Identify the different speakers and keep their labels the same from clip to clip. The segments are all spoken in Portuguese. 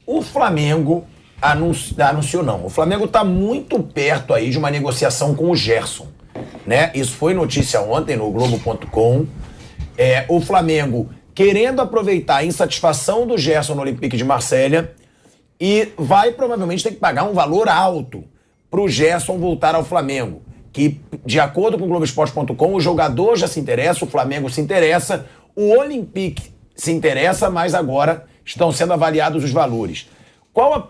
Speaker 1: O Flamengo anunciou não. O Flamengo está muito perto aí de uma negociação com o Gerson, né? Isso foi notícia ontem no Globo.com. O Flamengo querendo aproveitar a insatisfação do Gerson no Olympique de Marselha e vai provavelmente ter que pagar um valor alto para o Gerson voltar ao Flamengo. Que, de acordo com o Globoesporte.com, o jogador já se interessa, o Flamengo se interessa, o Olympique se interessa, mas agora estão sendo avaliados os valores. Qual a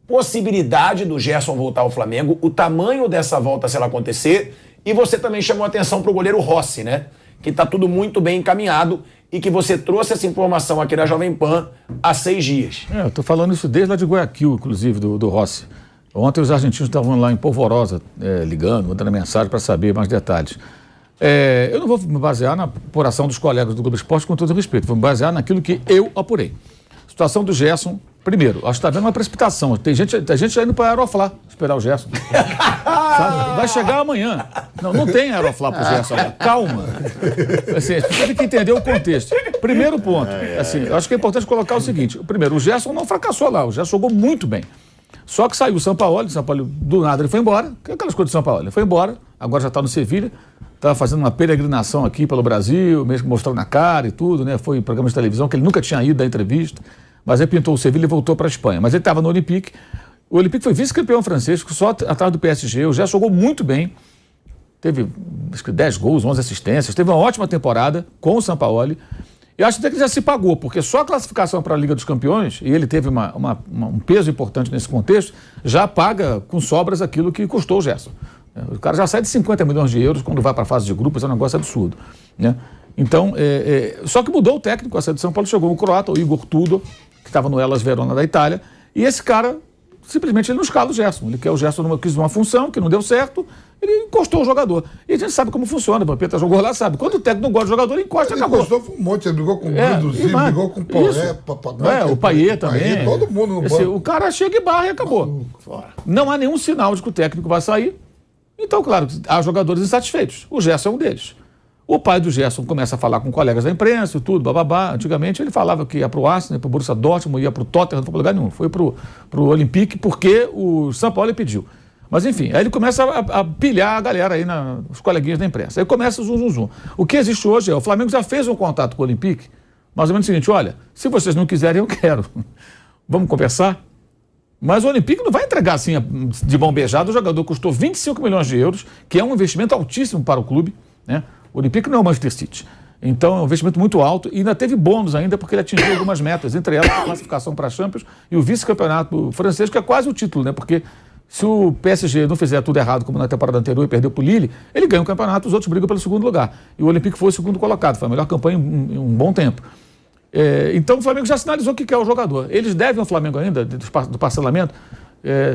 Speaker 1: possibilidade do Gerson voltar ao Flamengo, o tamanho dessa volta se ela acontecer, e você também chamou atenção para o goleiro Rossi, né? Que está tudo muito bem encaminhado e que você trouxe essa informação aqui na Jovem Pan há 6 dias.
Speaker 2: Eu estou falando isso desde lá de Guayaquil, inclusive, do Rossi. Ontem os argentinos estavam lá em Polvorosa, ligando, mandando mensagem para saber mais detalhes. Eu não vou me basear na apuração dos colegas do Globo Esporte, com todo respeito, vou me basear naquilo que eu apurei. Situação do Gerson, primeiro, acho que está vendo uma precipitação. Tem gente já indo para a Aeroflá esperar o Gerson. Sabe? Vai chegar amanhã. Não tem Aeroflá para o Gerson. Calma. Assim, você tem que entender o contexto. Primeiro ponto, assim, eu acho que é importante colocar o seguinte. Primeiro, o Gerson não fracassou lá, o Gerson jogou muito bem. Só que saiu o Sampaoli do nada ele foi embora, que é aquelas coisas do Sampaoli, ele foi embora, agora já está no Sevilha, estava fazendo uma peregrinação aqui pelo Brasil, mesmo mostrando a cara e tudo, né? Foi em programa de televisão que ele nunca tinha ido da entrevista, mas ele pintou o Sevilha e voltou para a Espanha. Mas ele estava no Olympique, o Olympique foi vice-campeão francês, só atrás do PSG, o Gerson jogou muito bem, teve acho que 10 gols, 11 assistências, teve uma ótima temporada com o Sampaoli. Eu acho até que já se pagou, porque só a classificação para a Liga dos Campeões, e ele teve um peso importante nesse contexto, já paga com sobras aquilo que custou o Gerson. O cara já sai de 50 milhões de euros quando vai para a fase de grupos, é um negócio absurdo, né? Então, só que mudou o técnico, a saída de São Paulo chegou o croata, o Igor Tudor, que estava no Hellas Verona da Itália, e esse cara, simplesmente ele não escala o Gerson. Ele quer o Gerson, quis uma função que não deu certo, ele encostou o jogador. E a gente sabe como funciona, o Vampeta jogou lá, sabe. Quando o técnico não gosta do jogador, ele encosta e acabou.
Speaker 3: Ele encostou um monte, ele brigou com o Bruno, brigou com o Paulé,
Speaker 2: o Payet também.
Speaker 3: Todo mundo no banco.
Speaker 2: O cara chega e barra e acabou. Não há nenhum sinal de que o técnico vai sair. Então, claro, há jogadores insatisfeitos. O Gerson é um deles. O pai do Gerson começa a falar com colegas da imprensa e tudo, bababá. Antigamente ele falava que ia para o Arsenal, para o Borussia Dortmund, ia para o Tottenham, não foi para lugar nenhum. Foi para o Olympique porque o São Paulo pediu. Mas enfim, aí ele começa a pilhar a galera aí, os coleguinhas da imprensa. Aí começa o zum. O que existe hoje o Flamengo já fez um contato com o Olympique, mais ou menos o seguinte, olha, se vocês não quiserem, eu quero. Vamos conversar? Mas o Olympique não vai entregar assim, de mão beijada, o jogador custou 25 milhões de euros, que é um investimento altíssimo para o clube, né? O Olympique não é o Manchester City. Então é um investimento muito alto e ainda teve bônus ainda porque ele atingiu algumas metas, entre elas a classificação para a Champions e o vice-campeonato francês, que é quase o título, né? Porque se o PSG não fizer tudo errado como na temporada anterior e perdeu para o Lille, ele ganha o campeonato, os outros brigam pelo segundo lugar. E o Olympique foi o segundo colocado, foi a melhor campanha em um bom tempo. Então o Flamengo já sinalizou que quer o jogador. Eles devem ao Flamengo ainda, do parcelamento,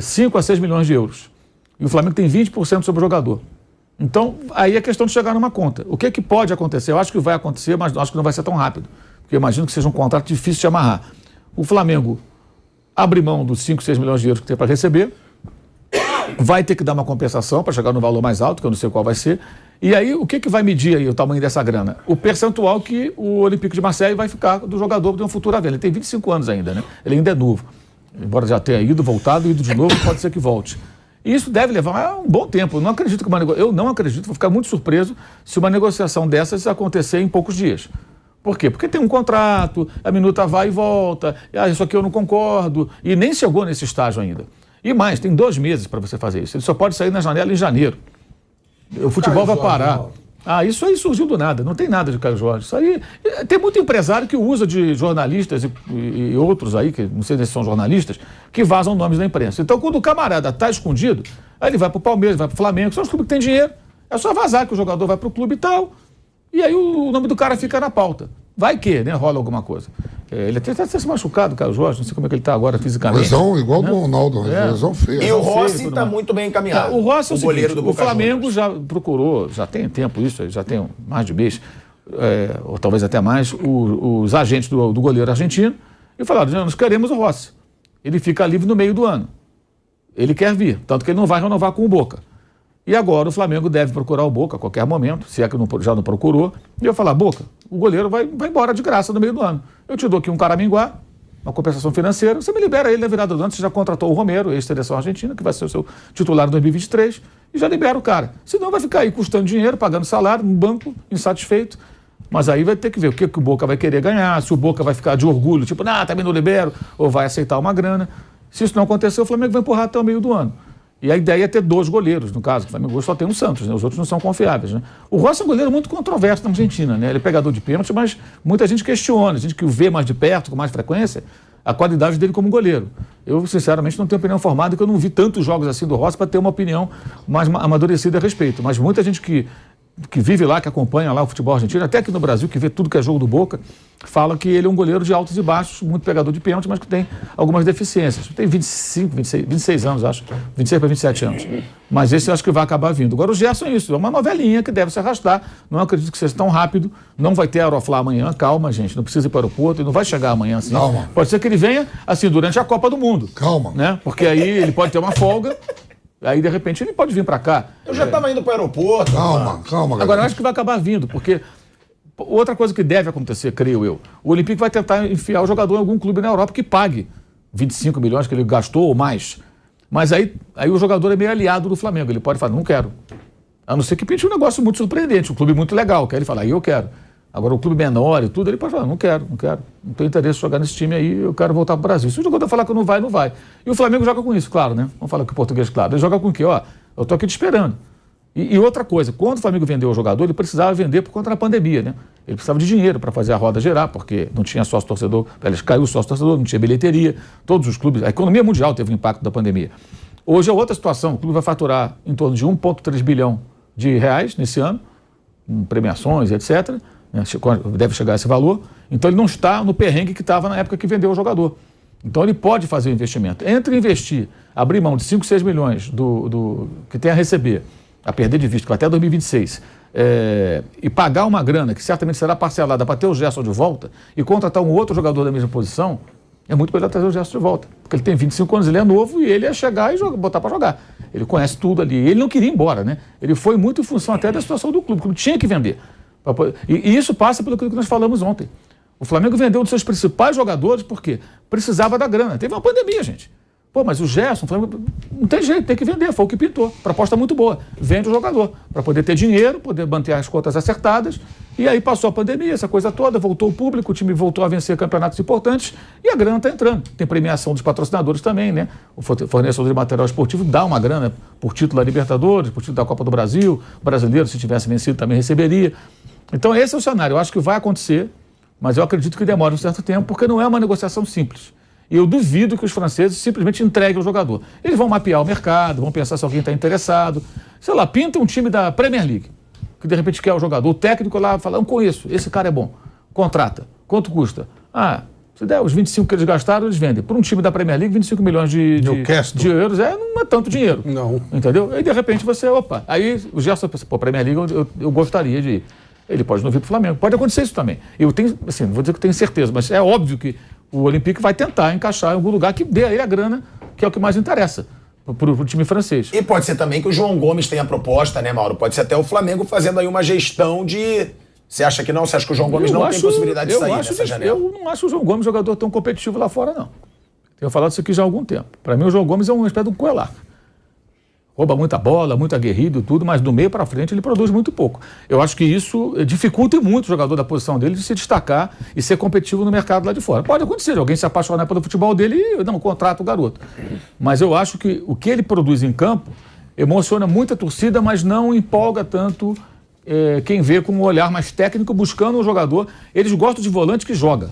Speaker 2: 5 a 6 milhões de euros. E o Flamengo tem 20% sobre o jogador. Então, aí é questão de chegar numa conta. O que pode acontecer? Eu acho que vai acontecer, mas acho que não vai ser tão rápido. Porque eu imagino que seja um contrato difícil de amarrar. O Flamengo abre mão dos 5, 6 milhões de euros que tem para receber, vai ter que dar uma compensação para chegar no valor mais alto, que eu não sei qual vai ser. E aí, o que vai medir aí o tamanho dessa grana? O percentual que o Olympique de Marseille vai ficar do jogador de uma futura venda. Ele tem 25 anos ainda, né? Ele ainda é novo. Embora já tenha ido de novo, pode ser que volte. E isso deve levar um bom tempo. Eu não acredito, vou ficar muito surpreso se uma negociação dessas acontecer em poucos dias. Por quê? Porque tem um contrato, a minuta vai e volta, isso aqui eu não concordo, e nem chegou nesse estágio ainda. E mais, tem 2 meses para você fazer isso. Ele só pode sair na janela em janeiro. O futebol vai parar. Isso aí surgiu do nada, não tem nada de Caio Jorge. Isso aí, tem muito empresário que usa de jornalistas e outros aí, que não sei se são jornalistas, que vazam nomes da imprensa. Então, quando o camarada está escondido, aí ele vai para o Palmeiras, vai para o Flamengo, são os clubes que têm dinheiro, é só vazar que o jogador vai para o clube e tal, e aí o nome do cara fica na pauta. Vai que, né, rola alguma coisa. Ele até se machucado, Caio Jorge, não sei como é que ele está agora fisicamente.
Speaker 3: Lesão igual do Ronaldo, lesão feia.
Speaker 1: E o Rossi está muito bem encaminhado.
Speaker 2: O Rossi é o
Speaker 1: goleiro
Speaker 2: seguinte,
Speaker 1: do Boca
Speaker 2: o Flamengo
Speaker 1: Juniors.
Speaker 2: já procurou, já tem tempo isso, já tem mais de mês, ou talvez até mais, os agentes do goleiro argentino, e falaram, nós queremos o Rossi. Ele fica livre no meio do ano. Ele quer vir, tanto que ele não vai renovar com o Boca. E agora o Flamengo deve procurar o Boca a qualquer momento, se é que já não procurou. E eu falar, Boca, o goleiro vai embora de graça no meio do ano. Eu te dou aqui um Caraminguá, uma compensação financeira, você me libera ele na virada do ano, você já contratou o Romero, ex-seleção argentina, que vai ser o seu titular em 2023, e já libera o cara. Senão vai ficar aí custando dinheiro, pagando salário, no banco, insatisfeito. Mas aí vai ter que ver o que o Boca vai querer ganhar, se o Boca vai ficar de orgulho, tipo, também não libero, ou vai aceitar uma grana. Se isso não acontecer, o Flamengo vai empurrar até o meio do ano. E a ideia é ter 2 goleiros, no caso. O Flamengo só tem um Santos, né? Os outros não são confiáveis, né? O Rossi é um goleiro muito controverso na Argentina, né? Ele é pegador de pênalti, mas muita gente questiona, a gente que o vê mais de perto, com mais frequência, a qualidade dele como goleiro. Eu, sinceramente, não tenho opinião formada, porque eu não vi tantos jogos assim do Rossi para ter uma opinião mais amadurecida a respeito. Mas muita gente que vive lá, que acompanha lá o futebol argentino, até aqui no Brasil, que vê tudo que é jogo do Boca, fala que ele é um goleiro de altos e baixos, muito pegador de pênalti, mas que tem algumas deficiências. Tem 26 anos, acho. 26 para 27 anos. Mas esse eu acho que vai acabar vindo. Agora o Gerson é isso, é uma novelinha que deve se arrastar. Não acredito que seja tão rápido. Não vai ter Aeroflá amanhã, calma, gente. Não precisa ir para o aeroporto, ele não vai chegar amanhã assim.
Speaker 3: Calma.
Speaker 2: Pode ser que ele venha assim durante a Copa do Mundo.
Speaker 3: Calma.
Speaker 2: Né? Porque aí ele pode ter uma folga. Aí, de repente, ele pode vir para cá.
Speaker 1: Eu já estava indo para o aeroporto.
Speaker 3: Calma, calma.
Speaker 2: Agora, eu acho que vai acabar vindo, porque outra coisa que deve acontecer, creio eu, o Olympique vai tentar enfiar o jogador em algum clube na Europa que pague 25 milhões que ele gastou ou mais. Mas aí o jogador é meio aliado do Flamengo. Ele pode falar, não quero. A não ser que pinte um negócio muito surpreendente, um clube muito legal. Que aí ele fala, aí eu quero. Agora, o clube menor e tudo, ele pode falar, não quero. Não tenho interesse em jogar nesse time aí, eu quero voltar para o Brasil. Se o jogador falar que não vai, não vai. E o Flamengo joga com isso, claro, né? Vamos falar com o português, claro. Ele joga com o quê? Ó, eu estou aqui te esperando. E outra coisa, quando o Flamengo vendeu o jogador, ele precisava vender por conta da pandemia, né? Ele precisava de dinheiro para fazer a roda girar, porque não tinha sócio-torcedor, caiu o sócio-torcedor, não tinha bilheteria, todos os clubes, a economia mundial teve um impacto da pandemia. Hoje é outra situação, o clube vai faturar em torno de 1,3 bilhão de reais nesse ano, com premiações, etc., deve chegar a esse valor, então ele não está no perrengue que estava na época que vendeu o jogador. Então ele pode fazer o investimento. Entre investir, abrir mão de 5, 6 milhões do que tem a receber, a perder de vista, até 2026, e pagar uma grana que certamente será parcelada para ter o Gerson de volta e contratar um outro jogador da mesma posição, é muito melhor trazer o Gerson de volta. Porque ele tem 25 anos, ele é novo e ele ia chegar e botar para jogar. Ele conhece tudo ali. Ele não queria ir embora, né? Ele foi muito em função até da situação do clube. O clube tinha que vender. E isso passa pelo que nós falamos ontem. O Flamengo vendeu um dos seus principais jogadores porque precisava da grana. Teve uma pandemia, gente. Pô, mas o Gerson, o Flamengo, não tem jeito, tem que vender, foi o que pintou. Proposta muito boa. Vende o jogador, para poder ter dinheiro, poder manter as contas acertadas. E aí passou a pandemia, essa coisa toda, voltou o público, o time voltou a vencer campeonatos importantes e a grana está entrando. Tem premiação dos patrocinadores também, né? O fornecedor de material esportivo dá uma grana por título da Libertadores, por título da Copa do Brasil. O brasileiro, se tivesse vencido, também receberia. Então esse é o cenário. Eu acho que vai acontecer, mas eu acredito que demora um certo tempo, porque não é uma negociação simples. E eu duvido que os franceses simplesmente entreguem o jogador. Eles vão mapear o mercado, vão pensar se alguém está interessado. Sei lá, pinta um time da Premier League, que de repente quer o jogador. O técnico lá fala, não conheço, esse cara é bom. Contrata. Quanto custa? Se der os 25 que eles gastaram, eles vendem. Por um time da Premier League, 25 milhões de euros não é tanto dinheiro.
Speaker 3: Não.
Speaker 2: Entendeu? Aí de repente você, aí o Gerson pensa, Premier League eu gostaria de ir. Ele pode não vir para o Flamengo. Pode acontecer isso também. Eu tenho, assim, não vou dizer que eu tenho certeza, mas é óbvio que o Olympique vai tentar encaixar em algum lugar que dê a ele a grana, que é o que mais interessa para o time francês.
Speaker 1: E pode ser também que o João Gomes tenha proposta, né, Mauro? Pode ser até o Flamengo fazendo aí uma gestão de... Você acha que não? Você acha que o João Gomes tem possibilidade de sair nessa janela?
Speaker 2: Eu não acho o João Gomes jogador tão competitivo lá fora, não. Tenho falado isso aqui já há algum tempo. Para mim, o João Gomes é uma espécie de um Coelar. Rouba muita bola, muito aguerrido e tudo, mas do meio para frente ele produz muito pouco. Eu acho que isso dificulta muito o jogador da posição dele de se destacar e ser competitivo no mercado lá de fora. Pode acontecer, alguém se apaixonar pelo futebol dele e não contrata o garoto. Mas eu acho que o que ele produz em campo emociona muito a torcida, mas não empolga tanto quem vê com um olhar mais técnico buscando um jogador. Eles gostam de volante que joga.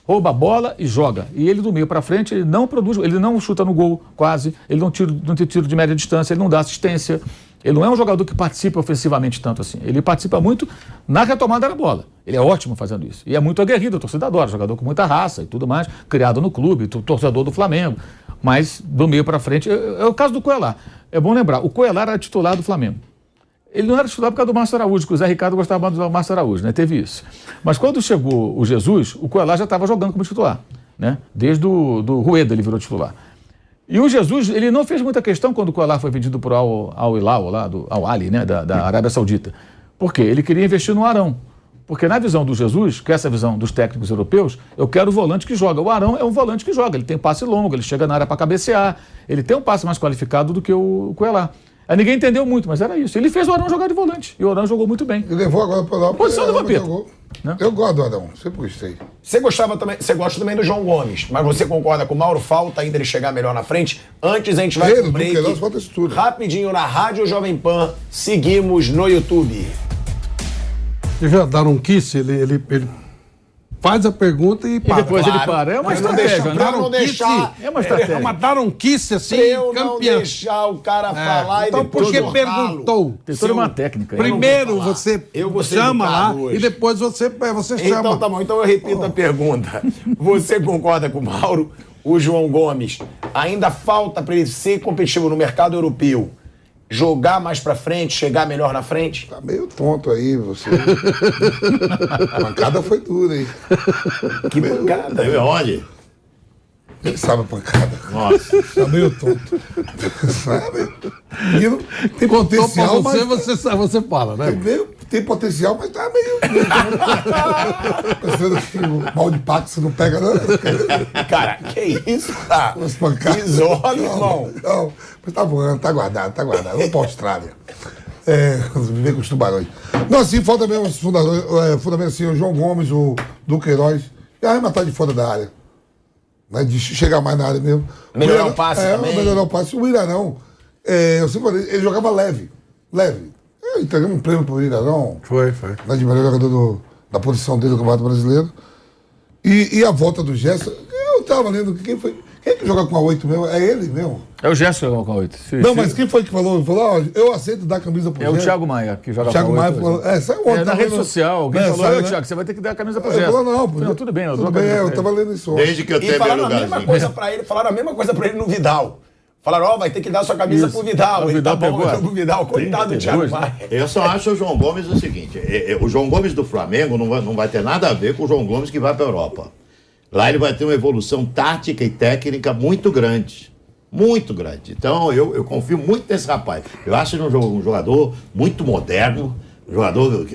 Speaker 2: Rouba a bola e joga. E ele do meio para frente, ele não produz, ele não chuta no gol quase, ele não tem tiro de média distância, ele não dá assistência. Ele não é um jogador que participa ofensivamente tanto assim. Ele participa muito na retomada da bola. Ele é ótimo fazendo isso. E é muito aguerrido, a torcida adora, jogador com muita raça e tudo mais, criado no clube, torcedor do Flamengo. Mas do meio para frente, é o caso do Coelar. É bom lembrar, o Coelar era titular do Flamengo. Ele não era titular por causa do Márcio Araújo, que o Zé Ricardo gostava mais do Márcio Araújo, né? Teve isso. Mas quando chegou o Jesus, o Coelar já estava jogando como titular, né? Desde do Rueda ele virou titular. E o Jesus, ele não fez muita questão quando o Coelar foi vendido para o Al Hilal, lá, do Al Ali, né? Da Arábia Saudita. Por quê? Ele queria investir no Arão. Porque na visão do Jesus, que é essa visão dos técnicos europeus, eu quero o volante que joga. O Arão é um volante que joga, ele tem passe longo, ele chega na área para cabecear, ele tem um passe mais qualificado do que o Coelá. Aí ninguém entendeu muito, mas era isso. Ele fez o Arão jogar de volante, e o Arão jogou muito bem.
Speaker 3: E levou agora para lá.
Speaker 2: Posição do Vampeta.
Speaker 3: Eu gosto do Arão, sempre gostei.
Speaker 1: Você gosta também do João Gomes, mas você concorda com o Mauro? Falta ainda ele chegar melhor na frente? Antes a gente vai pro break.
Speaker 3: Falta isso tudo.
Speaker 1: Rapidinho na Rádio Jovem Pan, seguimos no YouTube.
Speaker 4: Devia dar um kiss, ele faz a pergunta e para.
Speaker 2: E depois ele para. É uma estratégia, né?
Speaker 1: Não deixar.
Speaker 2: É uma estratégia.
Speaker 4: Mas dar um kiss assim,
Speaker 1: Eu não
Speaker 4: campeão.
Speaker 1: deixar o cara falar
Speaker 4: Então
Speaker 1: e depois
Speaker 4: por que
Speaker 1: cortá-lo.
Speaker 4: perguntou?
Speaker 2: Tem toda uma técnica.
Speaker 4: Primeiro você chama lá
Speaker 1: hoje.
Speaker 4: e depois você chama.
Speaker 1: Então tá bom, então eu repito a pergunta. Você concorda com o Mauro? O João Gomes ainda falta para ele ser competitivo no mercado europeu, jogar mais pra frente, chegar melhor na frente?
Speaker 3: Tá meio tonto aí, você. A pancada foi dura, hein?
Speaker 1: Que pancada.
Speaker 5: Olha.
Speaker 3: Ele sabe a pancada.
Speaker 5: Nossa.
Speaker 3: Tá meio tonto. Sabe? Tem
Speaker 4: Contou pra
Speaker 3: potencial,
Speaker 4: você fala, né?
Speaker 3: tem potencial, mas tá meio. Pensando que o mal de Pax não pega, não.
Speaker 1: Cara, que isso, cara?
Speaker 3: Umas pancadas.
Speaker 1: Isola, irmão.
Speaker 3: Não, mas tá voando, tá guardado. Vamos pra Austrália. Viver com os tubarões. Não, assim, falta mesmo os fundamentos assim, o João Gomes, o Duqueiroz, e arrematar de fora da área. Né, de chegar mais na área mesmo.
Speaker 1: Melhorar o passe também.
Speaker 3: Melhorar o passe. O Irarão, eu sempre falei, ele jogava leve. Entregamos um prêmio pro Irarão.
Speaker 4: Foi.
Speaker 3: Né, de melhor jogador da posição dele no Campeonato Brasileiro. E a volta do Gerson, eu tava lendo, quem que joga com a 8 mesmo? É ele mesmo?
Speaker 2: É o Gerson com a 8.
Speaker 3: Não, mas quem foi que falou? Falou, eu aceito dar a camisa pro
Speaker 2: É o
Speaker 3: Gerson.
Speaker 2: Thiago Maia, que joga
Speaker 3: Thiago
Speaker 2: com a 8.
Speaker 3: Maia falou, saiu ontem.
Speaker 2: Na rede social, alguém falou,
Speaker 3: saiu,
Speaker 2: Thiago, você vai ter que dar a camisa pro
Speaker 3: Ele
Speaker 2: Gerson.
Speaker 3: falou, não,
Speaker 2: Tudo bem,
Speaker 3: tudo bem, eu tava lendo isso ontem.
Speaker 5: Desde que eu
Speaker 1: E
Speaker 5: tenho meu
Speaker 1: falaram a mesma
Speaker 5: lugarzinho.
Speaker 1: coisa pra ele, falaram a mesma coisa pra ele no Vidal. Falaram, vai ter que dar sua camisa pro Vidal.
Speaker 2: O
Speaker 1: Ele
Speaker 2: Vidal
Speaker 1: tá bom,
Speaker 2: pegou,
Speaker 1: pro Vidal. Coitado do Thiago Maia.
Speaker 5: Eu só acho o João Gomes o seguinte: o João Gomes do Flamengo não vai ter nada a ver com o João Gomes que vai para a Europa. Lá ele vai ter uma evolução tática e técnica muito grande. Muito grande. Então eu confio muito nesse rapaz. Eu acho ele um jogador muito moderno. Um jogador,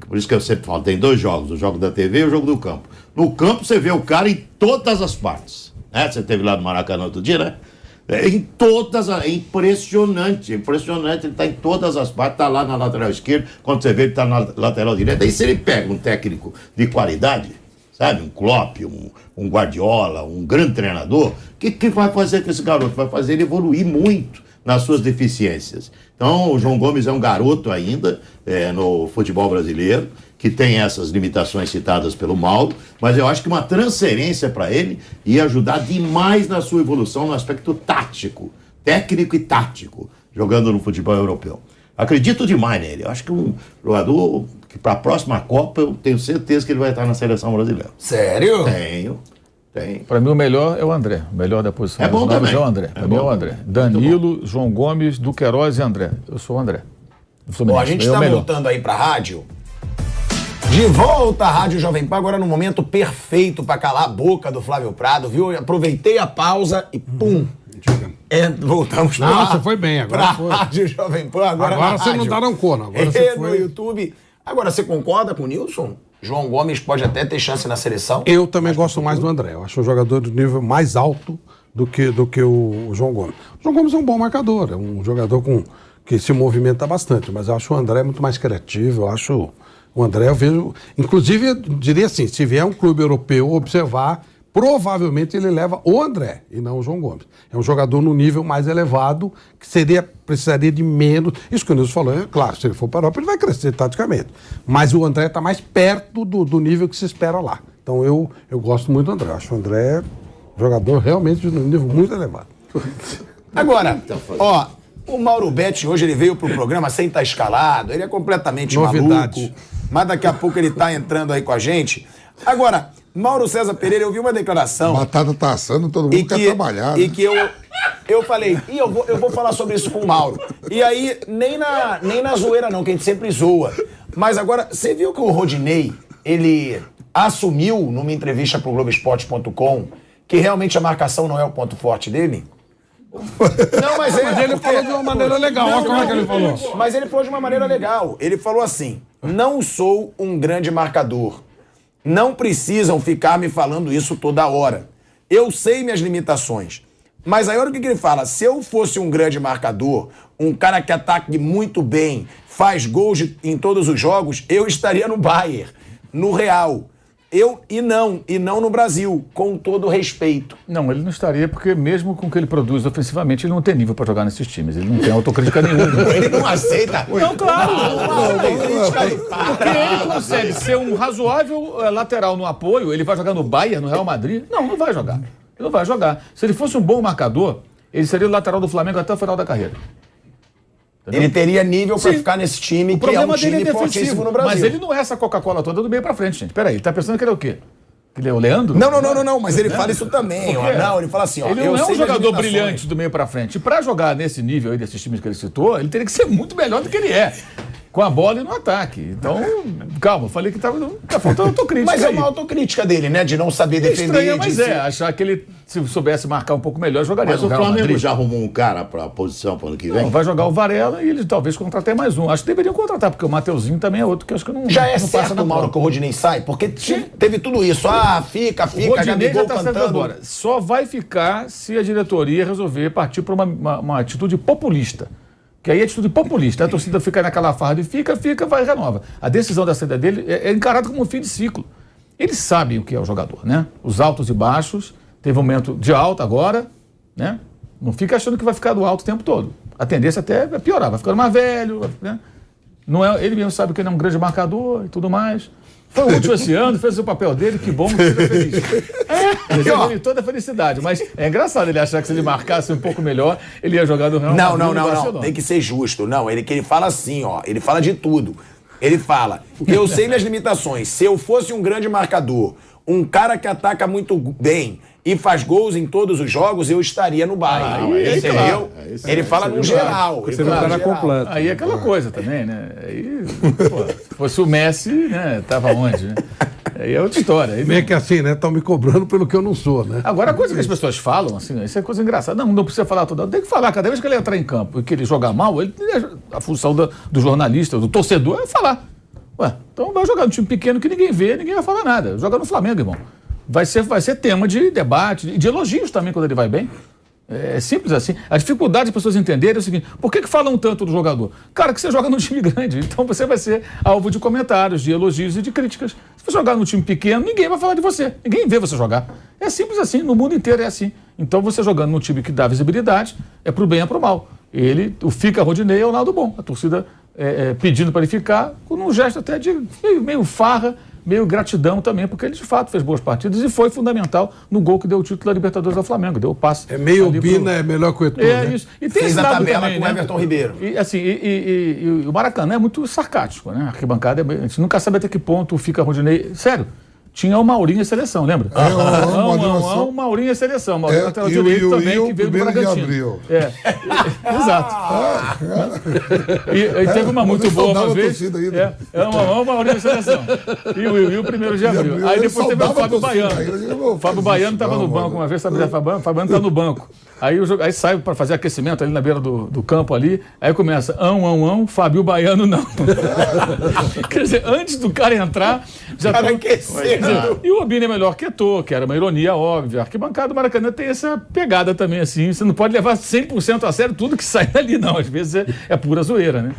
Speaker 5: por isso que eu sempre falo, tem dois jogos: o jogo da TV e o jogo do campo. No campo você vê o cara em todas as partes. Né? Você esteve lá no Maracanã outro dia, né? Em todas, é impressionante, ele está em todas as partes, está lá na lateral esquerda, quando você vê ele está na lateral direita, aí se ele pega um técnico de qualidade, sabe, um Klopp, um Guardiola, um grande treinador, o que vai fazer com esse garoto? Vai fazer ele evoluir muito nas suas deficiências. Então, o João Gomes é um garoto ainda no futebol brasileiro, que tem essas limitações citadas pelo Mauro, mas eu acho que uma transferência para ele ia ajudar demais na sua evolução no aspecto tático, técnico e tático, jogando no futebol europeu. Acredito demais nele. Eu acho que um jogador que para a próxima Copa eu tenho certeza que ele vai estar na seleção brasileira.
Speaker 1: Sério?
Speaker 5: Tenho.
Speaker 2: Para mim o melhor é o André. O melhor da posição.
Speaker 5: É bom também.
Speaker 2: É o André. Para mim é o André. Danilo, João Gomes, Duqueiroz e André. Eu sou o André.
Speaker 1: Bom, a gente está voltando aí para a rádio. De volta à Rádio Jovem Pan, agora no momento perfeito para calar a boca do Flávio Prado, viu? Eu aproveitei a pausa e pum! Voltamos para
Speaker 4: Não, você foi bem, agora foi.
Speaker 1: Rádio Jovem Pan,
Speaker 4: agora você não dá um cono, agora você
Speaker 1: no
Speaker 4: foi.
Speaker 1: YouTube. Agora, você concorda com o Nilson? João Gomes pode até ter chance na seleção?
Speaker 4: Eu também gosto mais do André. Eu acho um jogador de nível mais alto do que o João Gomes. O João Gomes é um bom marcador, é um jogador que se movimenta bastante, mas eu acho o André muito mais criativo, eu acho o André, eu vejo... Inclusive, eu diria assim, se vier um clube europeu observar, provavelmente ele leva o André e não o João Gomes. É um jogador no nível mais elevado, que precisaria de menos... Isso que o Nilson falou, é claro, se ele for para a Europa, ele vai crescer taticamente. Mas o André está mais perto do nível que se espera lá. Então eu gosto muito do André. Eu acho o André jogador realmente de um nível muito elevado.
Speaker 1: Agora, ó... O Mauro Betti hoje ele veio pro programa sem estar escalado, ele é completamente
Speaker 4: Novidade.
Speaker 1: maluco, mas daqui a pouco ele tá entrando aí com a gente. Agora, Mauro César Pereira, eu vi uma declaração...
Speaker 3: Batata tá assando, todo mundo quer trabalhar.
Speaker 1: E que eu falei, eu vou falar sobre isso com o Mauro. E aí, nem na zoeira não, que a gente sempre zoa. Mas agora, você viu que o Rodinei, ele assumiu numa entrevista pro Globoesporte.com que realmente a marcação não é o ponto forte dele? Não, mas
Speaker 4: ele falou de uma maneira legal. Olha como é que ele falou.
Speaker 1: Mas ele falou de uma maneira legal. Ele falou assim, Não sou um grande marcador. Não precisam ficar me falando isso toda hora. Eu sei minhas limitações. Mas aí olha o que ele fala. Se eu fosse um grande marcador, um cara que ataque muito bem, faz gols em todos os jogos, eu estaria no Bayern, no Real. E não no Brasil, com todo respeito.
Speaker 2: Não, ele não estaria, porque mesmo com o que ele produz ofensivamente, ele não tem nível para jogar nesses times. Ele não tem autocrítica nenhuma.
Speaker 1: Ele não aceita.
Speaker 2: Não, claro. Porque ele consegue ser um razoável lateral no apoio, ele vai jogar no Bayern, no Real Madrid? Não vai jogar. Ele não vai jogar. Se ele fosse um bom marcador, ele seria o lateral do Flamengo até o final da carreira. Entendeu?
Speaker 1: Ele teria nível para ficar nesse time,
Speaker 2: o
Speaker 1: que é um
Speaker 2: problema dele
Speaker 1: time
Speaker 2: é
Speaker 1: fortíssimo
Speaker 2: defensivo,
Speaker 1: no Brasil.
Speaker 2: mas ele não é essa Coca-Cola toda do meio pra frente, gente. Peraí, ele tá pensando que ele é o quê? Que ele é o Leandro?
Speaker 1: Não, mas ele fala isso também. Ó. Não, ele fala assim, ó.
Speaker 2: Ele não é um jogador brilhante do meio pra frente. E pra jogar nesse nível aí desses times que ele citou, ele teria que ser muito melhor do que ele é. Com a bola e no ataque. Então, calma, falei que tá faltando autocrítica.
Speaker 1: Mas é uma autocrítica dele, né? De não saber defender.
Speaker 2: Estranha, mas achar que ele, se soubesse marcar um pouco melhor, jogaria.
Speaker 5: Mas o Flamengo já arrumou um cara pra posição pro ano que vem?
Speaker 2: Não, vai jogar o Varela e ele talvez contratar mais um. Acho que deveriam contratar, porque o Mateuzinho também é outro que acho que não.
Speaker 1: Já é
Speaker 2: não
Speaker 1: certo,
Speaker 2: passa na
Speaker 1: Mauro,
Speaker 2: prova.
Speaker 1: que o Rodinei sai? Porque teve tudo isso. Fica,
Speaker 2: O Rodinei
Speaker 1: Gabigol
Speaker 2: já tá saindo
Speaker 1: cantando.
Speaker 2: agora. Só vai ficar se a diretoria resolver partir para uma atitude populista. Que aí é atitude populista. A torcida fica naquela farra de fica, vai e renova. A decisão da saída dele é encarada como um fim de ciclo. Eles sabem o que é o jogador, né? Os altos e baixos. Teve um momento de alta agora, né? Não fica achando que vai ficar do alto o tempo todo. A tendência até é piorar. Vai ficando mais velho, né? Não é, ele mesmo sabe que ele é um grande marcador e tudo mais. Foi o último esse ano, fez o papel dele, que bom, que fica feliz. Ele toda a felicidade, mas é engraçado ele achar que se ele marcasse um pouco melhor, ele ia jogar no Real Madrid.
Speaker 1: Não, tem que ser justo. Não, ele fala assim, ó, ele fala de tudo. Ele fala, eu sei minhas limitações, se eu fosse um grande marcador, um cara que ataca muito bem e faz gols em todos os jogos, eu estaria no Bayern. Entendeu? Ele fala no geral.
Speaker 4: Você não era completo.
Speaker 2: Aí é aquela coisa também, né? Aí, pô, se fosse o Messi, né? Tava onde, né? Aí é outra história. Aí,
Speaker 4: Meio que assim, né? Estão me cobrando pelo que eu não sou, né?
Speaker 2: Agora, a coisa que as pessoas falam, assim, isso é coisa engraçada. Não precisa falar toda hora. Tem que falar. Cada vez que ele entrar em campo e que ele jogar mal, a função do jornalista, do torcedor, é falar. Ué, então vai jogar no time pequeno que ninguém vê, ninguém vai falar nada. Joga no Flamengo, irmão. Vai ser tema de debate, de elogios também quando ele vai bem. É simples assim. A dificuldade das pessoas entenderem é o seguinte: por que falam tanto do jogador? Cara, que você joga num time grande, então você vai ser alvo de comentários, de elogios e de críticas. Se você jogar num time pequeno, ninguém vai falar de você. Ninguém vê você jogar. É simples assim, no mundo inteiro é assim. Então você jogando num time que dá visibilidade, é pro bem, é pro mal. O fica Rodinei é o lado bom. A torcida pedindo para ele ficar, com um gesto até de meio farra, meio gratidão também, porque ele de fato fez boas partidas e foi fundamental no gol que deu o título da Libertadores ao Flamengo, deu o passe.
Speaker 4: É meio Bina, é melhor que o Eto'o, né?
Speaker 2: Isso. E tem
Speaker 1: Fez
Speaker 2: esse
Speaker 1: a
Speaker 2: lado
Speaker 1: tabela
Speaker 2: também,
Speaker 1: com o
Speaker 2: né?
Speaker 1: Everton Ribeiro.
Speaker 2: E, assim, e o Maracanã é muito sarcástico, né? A arquibancada, a gente nunca sabe até que ponto fica Rodinei. Sério. Tinha o Maurinho e Seleção, lembra? O Maurinho e Seleção. Maurinho lateral direito também, que veio do Bragantino. Exato. E teve uma muito boa uma vez. O Maurinho e Seleção. E o 1º de abril. Aí depois teve o Fábio Baiano. O Fábio Baiano estava no banco uma vez, sabe? O Fabiano está no banco. Aí sai para fazer aquecimento ali na beira do campo ali. Aí começa, Fábio Baiano não. Quer dizer, antes do cara entrar, já
Speaker 1: Cara aquecendo.
Speaker 2: E o Obina é melhor que Eto'o, que era uma ironia óbvia. A arquibancada do Maracanã tem essa pegada também, assim. Você não pode levar 100% a sério tudo que sai dali, não. Às vezes é pura zoeira, né?